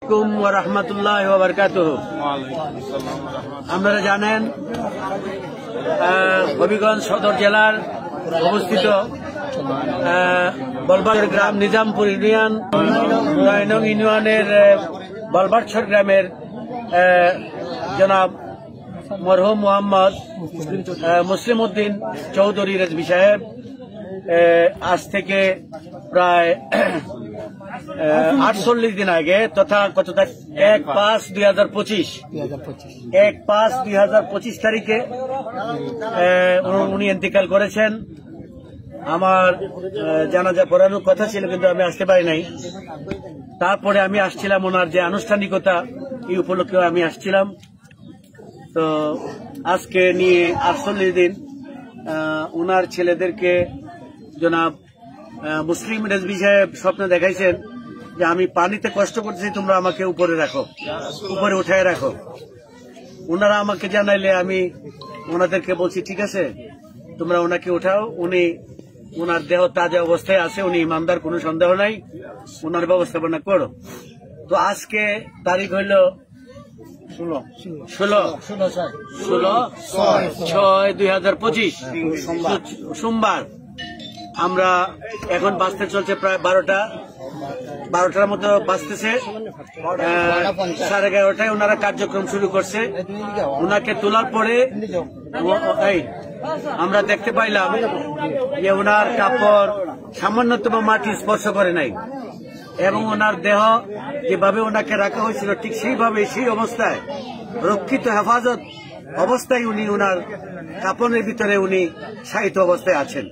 আলাইকুম ওয়া রাহমাতুল্লাহি ওয়া বারাকাতুহু। আপনারা জানেন হবিগঞ্জ সদর জেলার অবস্থিত বলবাড় গ্রাম নিজামপুর ইউনিয়ন ৯ নং ইউনিয়নের বলবাড়ছর গ্রামের জনাব মরহুম মোহাম্মদ মুসলিম উদ্দিন চৌধুরী রেজভী সাহেব আজ থেকে প্রায় 48 দিন আগে তথা কত ১/৫/২০২৫ তারিখে উনি ইন্তেকাল করেছেন। আমার জানাজা পড়ানোর কথা ছিল, কিন্তু আমি আসতে পারি নাই। তারপরে আমি আসছিলাম ওনার যে আনুষ্ঠানিকতা, এই উপলক্ষে আমি আসছিলাম। তো আজকে নিয়ে 48 দিন ওনার ছেলেদেরকে জনাব মুসলিম রেজভী সাহেব স্বপ্নে দেখাইছেন যে আমি পানিতে কষ্ট করতেছি, তোমরা আমাকে উপরে রাখো, উপরে উঠায় রাখো। ওনারা আমাকে জানাইলে আমি ওনাদেরকে বলছি ঠিক আছে, তোমরা ওনাকে উঠাও। উনি ওনার দেহ তাজা অবস্থায় আছে, উনি ইমানদার, কোনো সন্দেহ নাই, ওনার ব্যবস্থাপনা করো। তো আজকে তারিখ হইল 16/6/2025 সোমবার। আমরা এখন বাজতে চলছে প্রায় 12টার মতো বাজতেছে। 11:30টায় ওনারা কার্যক্রম শুরু করছে। ওনাকে তোলার পরে আমরা দেখতে পাইলাম যে ওনার কাপড় সামান্যতম মাটি স্পর্শ করে নাই, এবং ওনার দেহ যেভাবে ওনাকে রাখা হয়েছিল ঠিক সেইভাবে সেই অবস্থায় রক্ষিত হেফাজত অবস্থায় উনি ওনার কাপড়ের ভিতরে উনি শায়িত অবস্থায় আছেন।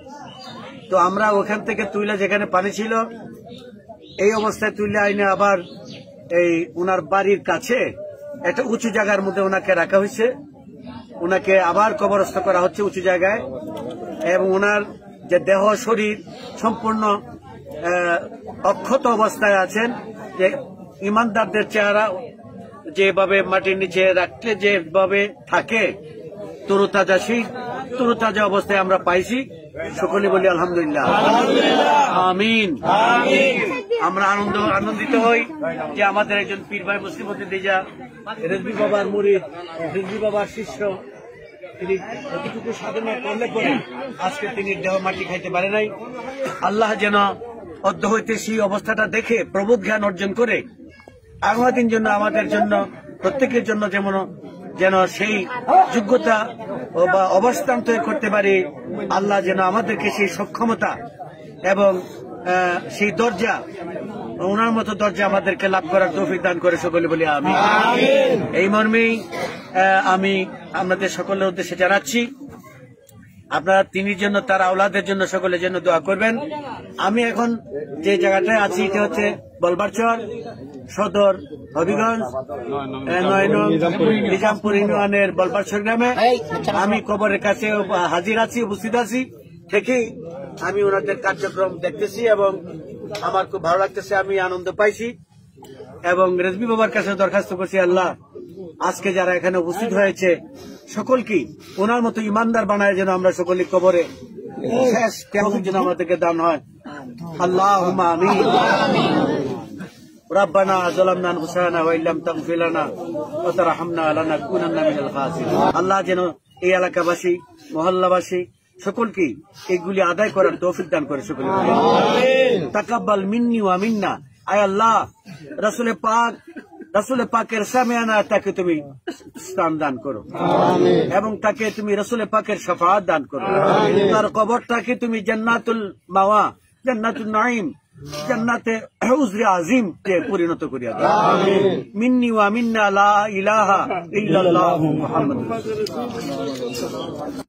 তো আমরা ওখান থেকে তুইলা যেখানে পানি ছিল এই অবস্থায় তুইলে আইনে আবার এই ওনার বাড়ির কাছে একটা উঁচু জায়গার মধ্যে ওনাকে রাখা হয়েছে। ওনাকে আবার কবরস্থ করা হচ্ছে উঁচু জায়গায়, এবং ওনার যে দেহ শরীর সম্পূর্ণ অক্ষত অবস্থায় আছেন। যে ইমানদারদের চেহারা যেভাবে মাটির নিচে রাখলে যেভাবে থাকে তরুতাজা, সেই তরুতাজা অবস্থায় আমরা পাইছি। সকলে বলি আলহামদুলিল্লাহ, আমিন। আমরা আনন্দিত হই যে আমাদের একজন পীর ভাই মুসলিম উদ্দিন রেজভী বাবার মুরিদ, রেজভী বাবার শিষ্য, তিনি কতটুকু সাধনা করলে পরে আজকে তিনি দেহ মাটি খাইতে পারে নাই। আল্লাহ যেন অদ্য হইতে সেই অবস্থাটা দেখে প্রবোধ জ্ঞান অর্জন করে আগামীর জন্য, আমাদের জন্য, প্রত্যেকের জন্য যেন সেই যোগ্যতা বা অবস্থান তৈরি করতে পারি। আল্লাহ যেন আমাদেরকে সেই সক্ষমতা এবং সেই দরজা, ওনার মতো দরজা আমাদেরকে লাভ করার তৌফিক দান করে। সকলে বলি আমিন। এই মর্মেই আমি আপনাদের সকলের উদ্দেশ্যে জানাচ্ছি, আপনারা তিনির জন্য, তার আওলাদের জন্য, সকলের জন্য দোয়া করবেন। আমি এখন যে জায়গাটায় আছি এটা হচ্ছে বলবাড়ছর সদর হবিগঞ্জ ৯ নং নিজামপুর ইউনিয়নের বলবাড়ছর গ্রামে। আমি কবরের কাছে হাজির আছি, উপস্থিত আছি। থেকেই আমি ওনাদের কার্যক্রম দেখতেছি এবং আমার খুব ভালো লাগতেছে, আমি আনন্দ পাইছি। এবং রেজভী বাবার কাছে দরখাস্ত করছি, আল্লাহ আজকে যারা এখানে উপস্থিত হয়েছে সকলকে ওনার মতো ইমানদার বানায় যেন আমরা সকলে কবরে শেষ কেমন যেন আমাদেরকে দান হয়। আল্লাহুম্মা আমিন। রব্বানা যালামনা আনফুসানা ওয়া ইল্লাম তাগফির লানা ওয়া তারহামনা লানাকুনান্না মিনাল খাসিরিন। আল্লাহ যেন এই এলাকাবাসী, মহল্লাবাসী সকলকে এগুলি আদায় করার তৌফিক দান করে। সকলে তাকাব্বাল মিন্নি ওয়া মিন্না। আয় আল্লাহ, রাসূল পাকের সামিয়ানা তাকে তুমি স্থান দান করো, এবং তাকে তুমি রাসূল পাকের শাফাআত দান করো। তার কবরটাকে তুমি জান্নাতুল মাওয়া, জান্নাতুন নাঈম, জান্নাতে হুজরে আজিম কে পরিণত করিয়া দাও। মিন্নি ওয়া মিন্না লা ইলাহা ইল্লাল্লাহু মুহাম্মাদুর রাসূলুল্লাহ।